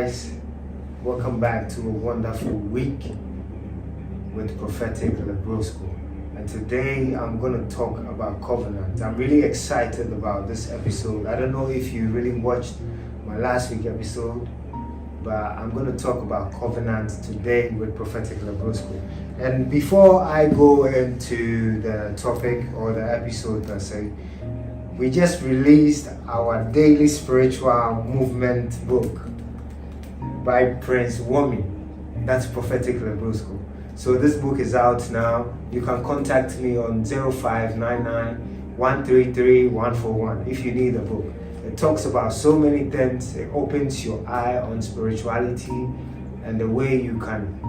guys, welcome back to a wonderful week with Prophetic Labrosco. And today I'm going to talk about covenant. I'm really excited about this episode. I don't know if you really watched my last week episode, but I'm going to talk about covenant today with Prophetic Labrosco. And before I go into the topic or the episode per se, we just released our daily spiritual movement book by Prince Wami. That's Prophetic Labrosco. So this book is out now. You can contact me on 0599 133 141 if you need a book. It talks about so many things. It opens your eye on spirituality and the way you can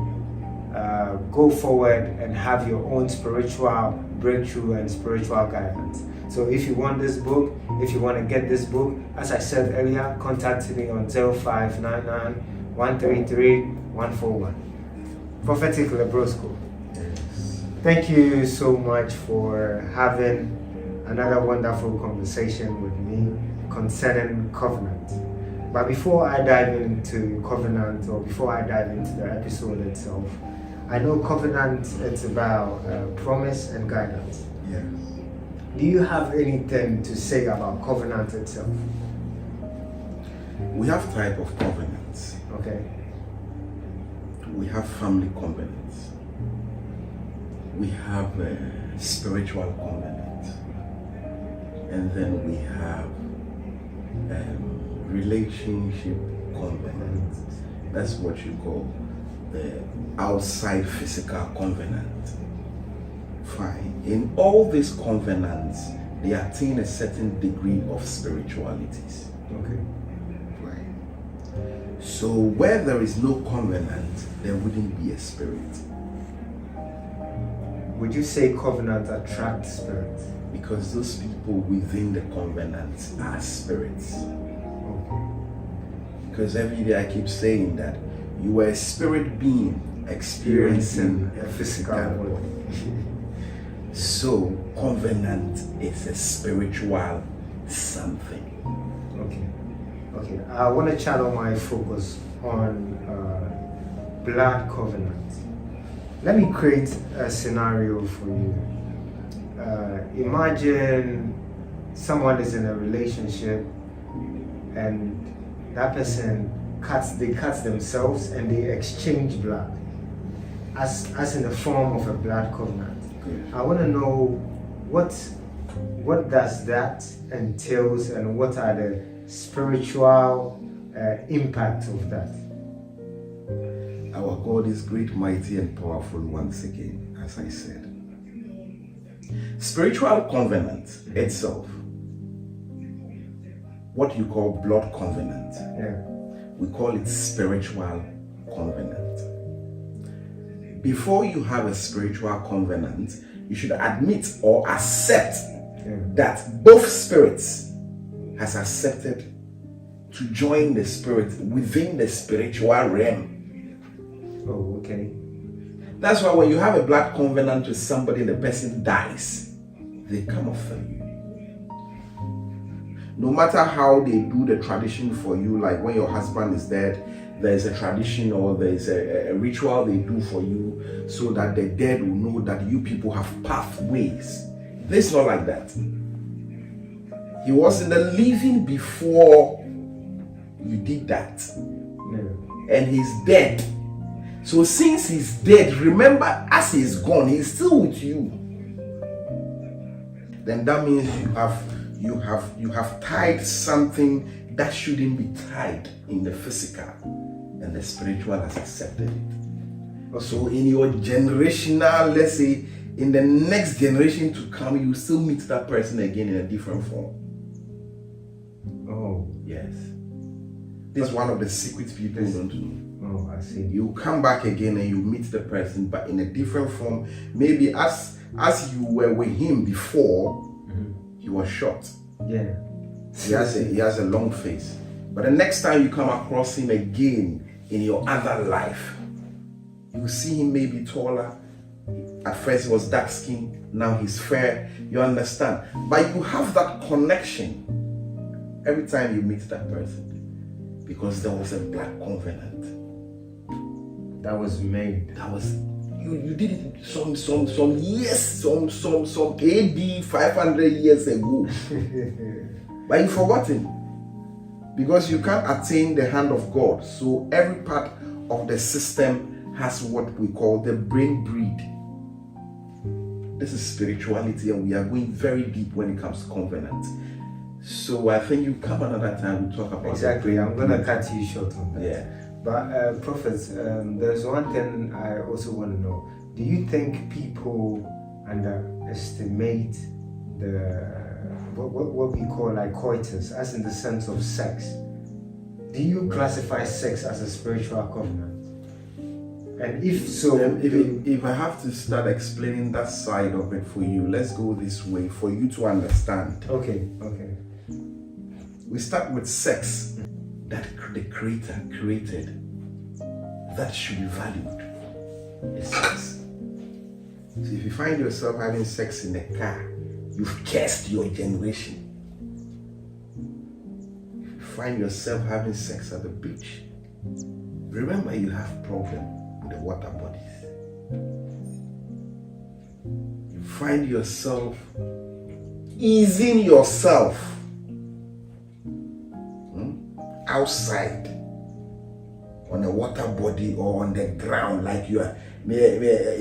go forward and have your own spiritual breakthrough and spiritual guidance. So if you want this book, if you want to get this book, as I said earlier, contact me on 0599 133 141. Prophetic Labrosco. Thank you so much for having another wonderful conversation with me concerning covenant. But before I dive into covenant, or before I dive into the episode itself, I know covenant is about promise and guidance. Yes. Do you have anything to say about covenant itself? We have type of covenants. Okay. We have family covenants. We have a spiritual covenant. And then we have relationship covenant. That's what you call the outside physical covenant. Fine. In all these covenants, they attain a certain degree of spiritualities. Okay. Right. So where there is no covenant, there wouldn't be a spirit. Would you say covenant attracts spirits? Because those people within the covenant are spirits. Okay. Because every day I keep saying that you are a spirit being experiencing a physical body. So covenant is a spiritual something. Okay. I want to channel my focus on blood covenant. Let me create a scenario for you. Imagine someone is in a relationship and that person cuts themselves and they exchange blood as in the form of a blood covenant. Good. I want to know what does that entails and what are the spiritual impact of that. Our God is great, mighty, and powerful once again, as I said. Spiritual covenant itself, what you call blood covenant, we call it spiritual covenant. Before you have a spiritual covenant, you should admit or accept that both spirits has accepted to join the spirit within the spiritual realm. Oh, okay. That's why when you have a blood covenant with somebody and the person dies, they come after you. No matter how they do the tradition for you, like when your husband is dead, there's a tradition or there's a ritual they do for you so that the dead will know that you people have pathways. This is not like that. He was in the living before you did that. And he's dead. So since he's dead, remember, as he's gone, he's still with you. Then that means you have tied something that shouldn't be tied in the physical, and the spiritual has accepted it. So in your generational, let's say in the next generation to come, you still meet that person again in a different form. Oh, yes. This is one of the secrets people don't know. Oh, I see. You come back again and you meet the person, but in a different form. Maybe as you were with him before, he was short. Yeah. He has a long face. But the next time you come across him again in your other life, you see him maybe taller. At first he was dark skinned, now he's fair. You understand? But you have that connection every time you meet that person. because there was a blood covenant that was made. That was you did it some years, some AD 500 years ago. But you've forgotten. Because you can't attain the hand of God. So every part of the system has what we call the brain breed. This is spirituality, and we are going very deep when it comes to covenant. So I think you come another time we talk about exactly. I'm gonna cut you short on that. Yeah. But prophets, there's one thing I also want to know. Do you think people underestimate the what we call like coitus, as in the sense of sex? Do you classify sex as a spiritual covenant? And if so, if I have to start explaining that side of it for you, let's go this way for you to understand. Okay. We start with sex that the Creator created, that should be valued. Is sex. So if you find yourself having sex in a car, you've cursed your generation. If you find yourself having sex at the beach, remember you have problem with the water bodies. You find yourself easing yourself outside on a water body or on the ground, like you are.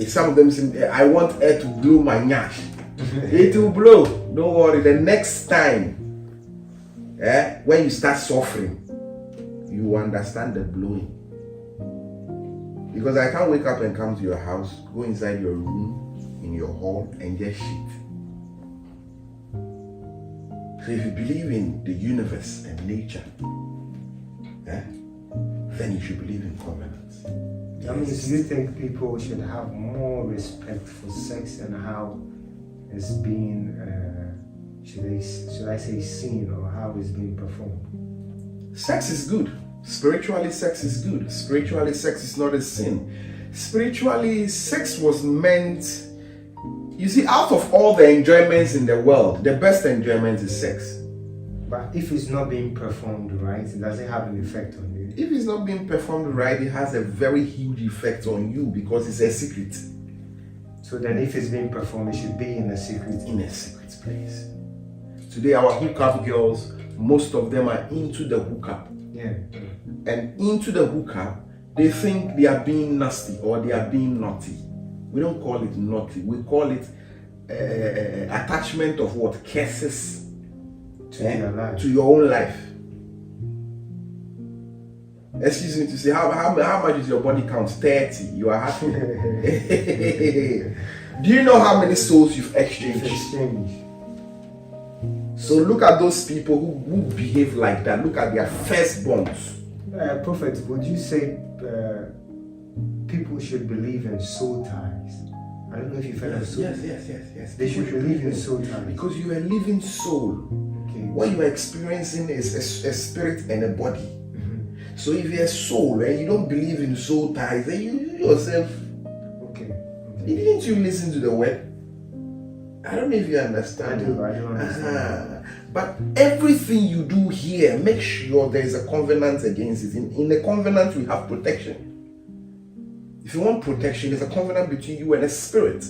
Some of them say, I want air to blow my nyash. It will blow. Don't worry. The next time, when you start suffering, you understand the blowing. Because I can't wake up and come to your house, go inside your room, in your hall, and just shit. So if you believe in the universe and nature, then you should believe in covenants. I mean, do you think people should have more respect for sex and how it's being, should I say seen, or how it's being performed? Sex is good. Spiritually, sex is good. Spiritually, sex is not a sin. Spiritually, sex was meant, you see, out of all the enjoyments in the world, the best enjoyment is sex. But if it's not being performed right, does it have an effect on you? If it's not being performed right, it has a very huge effect on you because it's a secret. So then if it's being performed, it should be in a secret. In a secret place. Today, our hookup girls, most of them are into the hookup. Yeah. And into the hookup, they think they are being nasty or they are being naughty. We don't call it naughty. We call it attachment of what? Curses to your life. To your own life. Excuse me to say, how much is your body count? 30. You are happy. Do you know how many souls you've exchanged? So look at those people who behave like that. Look at their firstborns. Prophet, would you say people should believe in soul ties? I don't know if you've heard of soul ties. Yes. They should believe in soul ties. Because you are a living soul. Okay. What you are experiencing is a spirit and a body. Mm-hmm. So if you're a soul and you don't believe in soul ties, then you yourself. Okay. Didn't you listen to the word? I don't know if you understand. I do understand. But everything you do here, make sure there is a covenant against it. In the covenant, we have protection. If you want protection, there's a covenant between you and a spirit.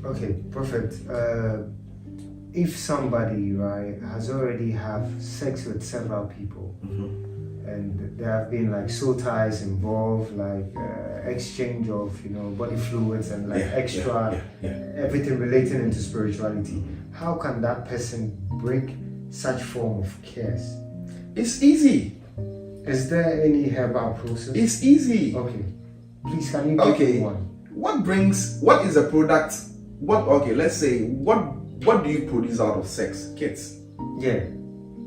Okay, Prophet. If somebody, right, has already have sex with several people, mm-hmm. and there have been like soul ties involved, like exchange of body fluids and like extra everything relating into spirituality, how can that person break such form of curse? It's easy. Is there any herbal process? It's easy. Okay. Please, can you give me one? What is a product? Let's say, what do you produce out of sex? Kids. Yeah.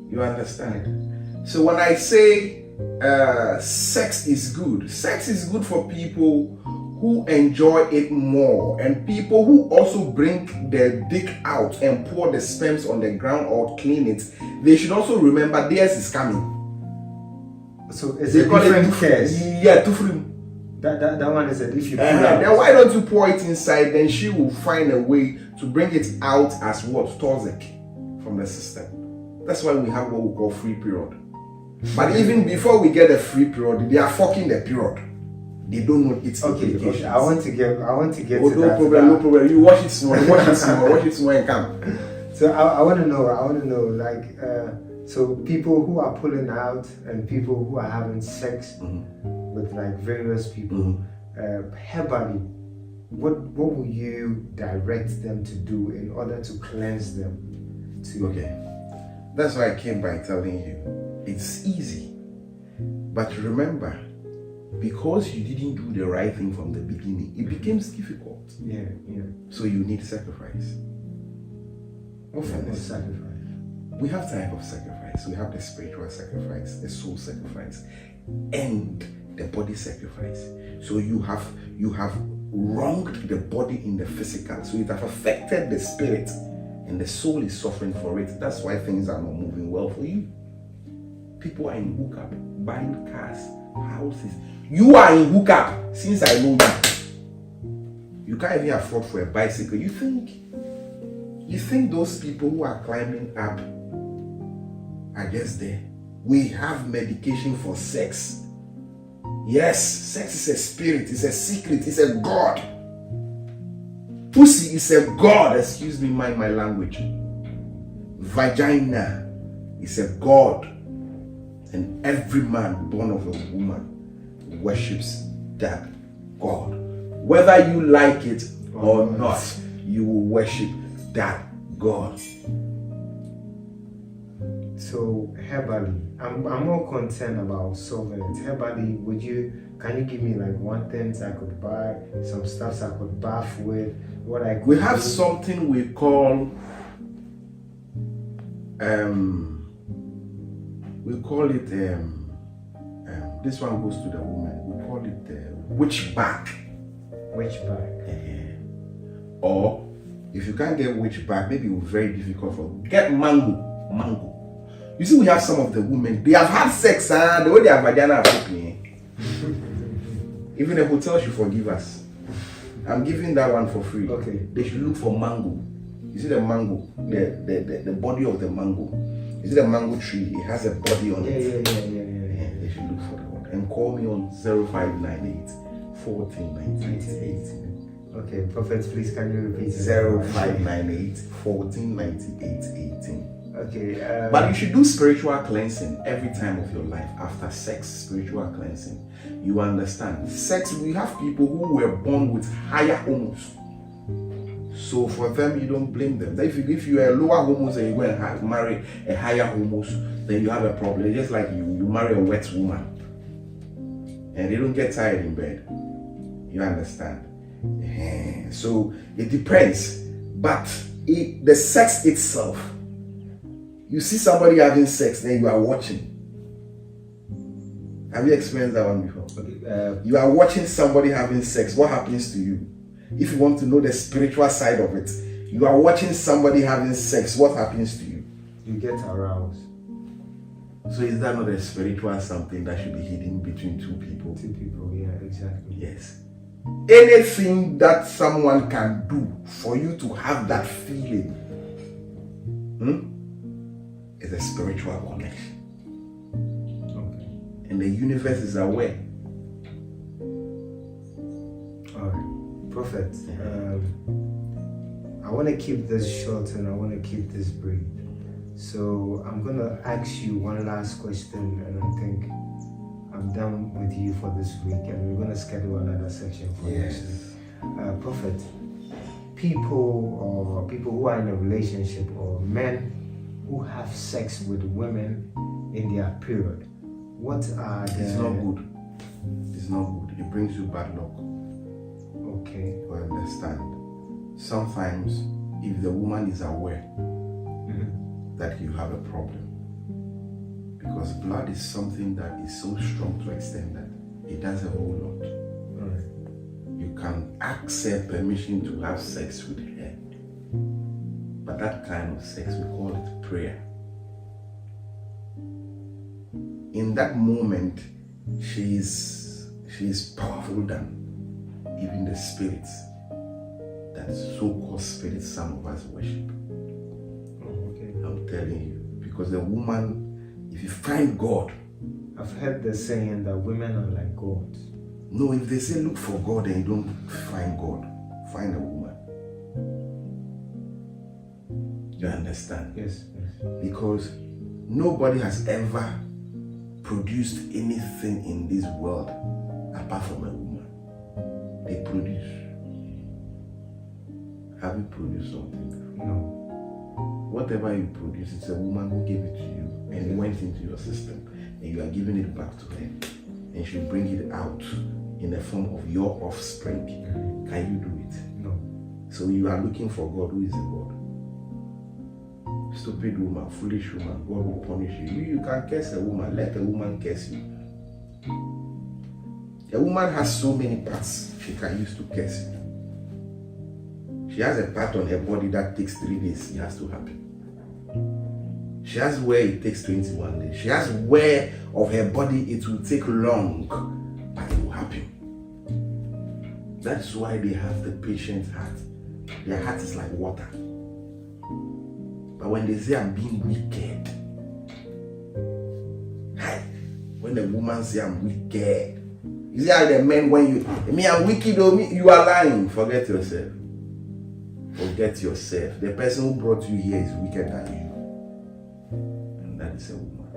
You understand? So when I say sex is good for people who enjoy it more, and people who also bring their dick out and pour the sperms on the ground or clean it. They should also remember theirs is coming. So it's a different case. Yeah, tufrim. That one is a if then why don't you pour it inside? Then she will find a way to bring it out as what? Toxic from the system. That's why we have what we call free period. But even before we get a free period, they are fucking the period. They don't know its implications. Okay. I want to get Oh, to no that. problem, no problem. You watch it small, watch it small and come. So I want to know, like, so people who are pulling out and people who are having sex with like various people, herbally, what will you direct them to do in order to cleanse them? Okay, that's why I came by telling you it's easy, but remember, because you didn't do the right thing from the beginning, it becomes difficult. Yeah. So you need sacrifice. What form of sacrifice? We have type of sacrifice. We have the spiritual sacrifice, the soul sacrifice, and the body sacrifice. So you have wronged the body in the physical, so it has affected the spirit, and the soul is suffering for it. That's why things are not moving well for you. People are in hookup, buying cars, houses. You are in hookup since I know you. You can't even afford for a bicycle. You think those people who are climbing up are just there? We have medication for sex. Yes, sex is a spirit, it's a secret, it's a god. Pussy is a god, excuse me, mind my language. Vagina is a god. And every man born of a woman worships that God. Whether you like it or not, you will worship that God. So herbally, I'm more concerned about solving it. Herbally, can you give me like one thing I could buy, some stuffs I could bath with, what I could We have do? something we call it this one goes to the woman. We call it witch back. Witch back. Or if you can't get witch back, maybe it will be very difficult for get mango. You see, we have some of the women, they have had sex, the way their vagina are opening. Even the hotel should forgive us. I'm giving that one for free. Okay. They should look for mango. You see the mango, the body of the mango. You see the mango tree, it has a body on it. Yeah. They should look for that one. And call me on 0598 1498 Okay, Prophet, please can you repeat it? 0598 1498 18. Okay. But you should do spiritual cleansing every time of your life. After sex, spiritual cleansing. You understand? Sex, we have people who were born with higher hormones. So for them, you don't blame them. If you are lower hormones and you go and marry a higher hormones, then you have a problem. It's just like you marry a wet woman and they don't get tired in bed. You understand? So it depends. But the sex itself, you see somebody having sex, then you are watching. Have you experienced that one before? Okay, you are watching somebody having sex. What happens to you? If you want to know the spiritual side of it, you are watching somebody having sex. What happens to you? you get aroused. So is that not a spiritual something that should be hidden between two people? Two people, yeah, exactly. Yes. Anything that someone can do for you to have that feeling is a spiritual connection. Okay. And the universe is aware. All right. Prophet, I want to keep this short and I want to keep this brief. So I'm going to ask you one last question and I think I'm done with you for this week and we're going to schedule another section for next week. Prophet, people who are in a relationship or men who have sex with women in their period, what are the... It's not good. It's not good. It brings you bad luck. Okay. You understand? Sometimes, if the woman is aware that you have a problem, because blood is something that is so strong to extend that it does a whole lot. Alright. You can ask her permission to have sex with her, but that kind of sex, we call it prayer. In that moment, she is powerful than even the spirits, that so-called spirits some of us worship. Oh, okay. I'm telling you, because the woman, if you find God I've heard the saying that women are like gods. No, if they say look for God and you don't find God, find a woman. You understand? Yes. Because nobody has ever produced anything in this world apart from a woman. They produce. Have you produced something? No. Whatever you produce, it's a woman who gave it to you and it went into your system and you are giving it back to her and she'll bring it out in the form of your offspring. Can you do it? No. So you are looking for God who is a God. Stupid woman, foolish woman, God will punish you. You can curse a woman, let a woman curse you. A woman has so many parts she can use to curse you. She has a part on her body that takes 3 days, it has to happen. She has where it takes 21 days. She has where of her body it will take long, but it will happen. That's why they have the patient heart. Their heart is like water. But when they say I'm being wicked, when the woman say I'm wicked, you see how the men when you I'm wicked or me, you are lying. Forget yourself. Forget yourself. The person who brought you here is wicked than you. And that is a woman.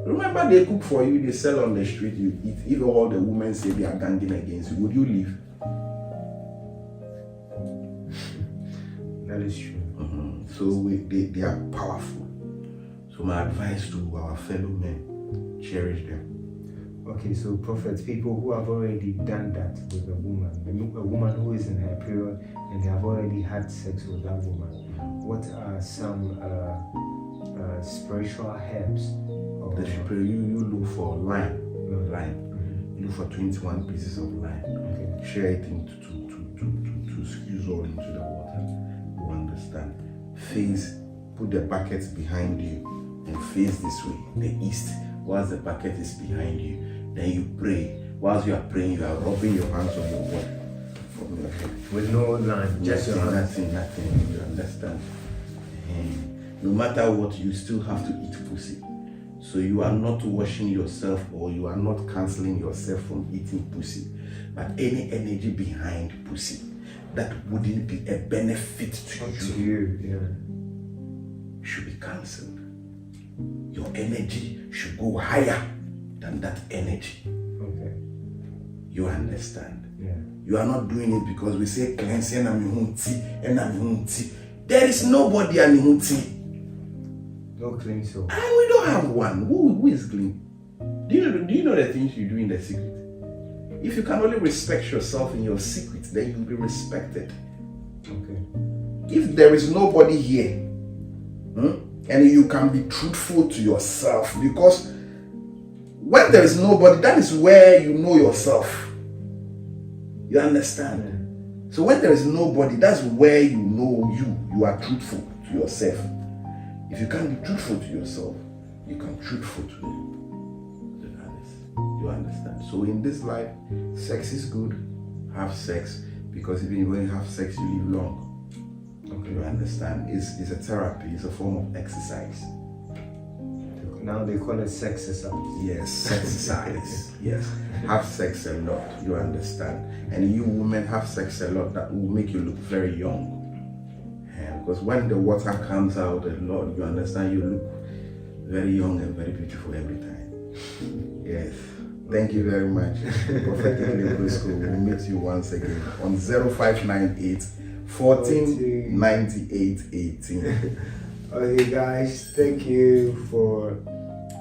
Remember they cook for you, they sell on the street, you eat. If all the women say they are ganging against you, would you leave? That is true. So they are powerful. So my advice to our fellow men, cherish them. Okay, so prophets, people who have already done that with a woman who is in her period and they have already had sex with that woman, what are some spiritual herbs? You look for lime. You look for 21 pieces of lime. Okay. Share it into to squeeze all into the water. You understand? Put the buckets behind you and face this way, the east. Whilst the bucket is behind you, then you pray. Whilst you are praying, you are rubbing your hands on your body from your head. With no line, just your hands. Nothing. You understand? No matter what, you still have to eat pussy. So you are not washing yourself or you are not canceling yourself from eating pussy. But any energy behind pussy that wouldn't be a benefit to you, should be cancelled. Your energy should go higher than that energy. Okay. You understand? Yeah. You are not doing it because we say cleanse and there is nobody anihunti. No clean soul. And we don't have one. Who is clean? Do you know the things you do in the secret? If you can only respect yourself in your secret, then you'll be respected. Okay. If there is nobody here, and you can be truthful to yourself, because when there is nobody, that is where you know yourself. You understand? Yeah. So when there is nobody, that's where you know you are truthful to yourself. If you can't be truthful to yourself, you can be truthful to others. You understand? So in this life, sex is good. Have sex, because even when you have sex, you live long. Okay. You understand? It's a therapy. It's a form of exercise. Now they call it sexercise. Yes, exercise. Yes. Have sex a lot. You understand? And you women have sex a lot. That will make you look very young. Because when the water comes out a lot, you understand, you look very young and very beautiful every time. Yes. Thank you very much. Prophetic Libre School. We'll meet you once again on 0598 1498 18. Okay guys, thank you for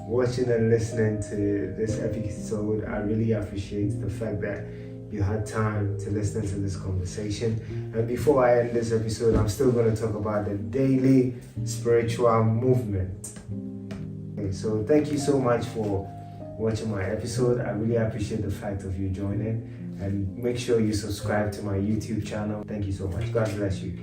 watching and listening to this episode. I really appreciate the fact that you had time to listen to this conversation. And before I end this episode, I'm still going to talk about the daily spiritual movement. Okay, so thank you so much for watching my episode. I really appreciate the fact of you joining, and make sure you subscribe to my YouTube channel. Thank you so much. God bless you.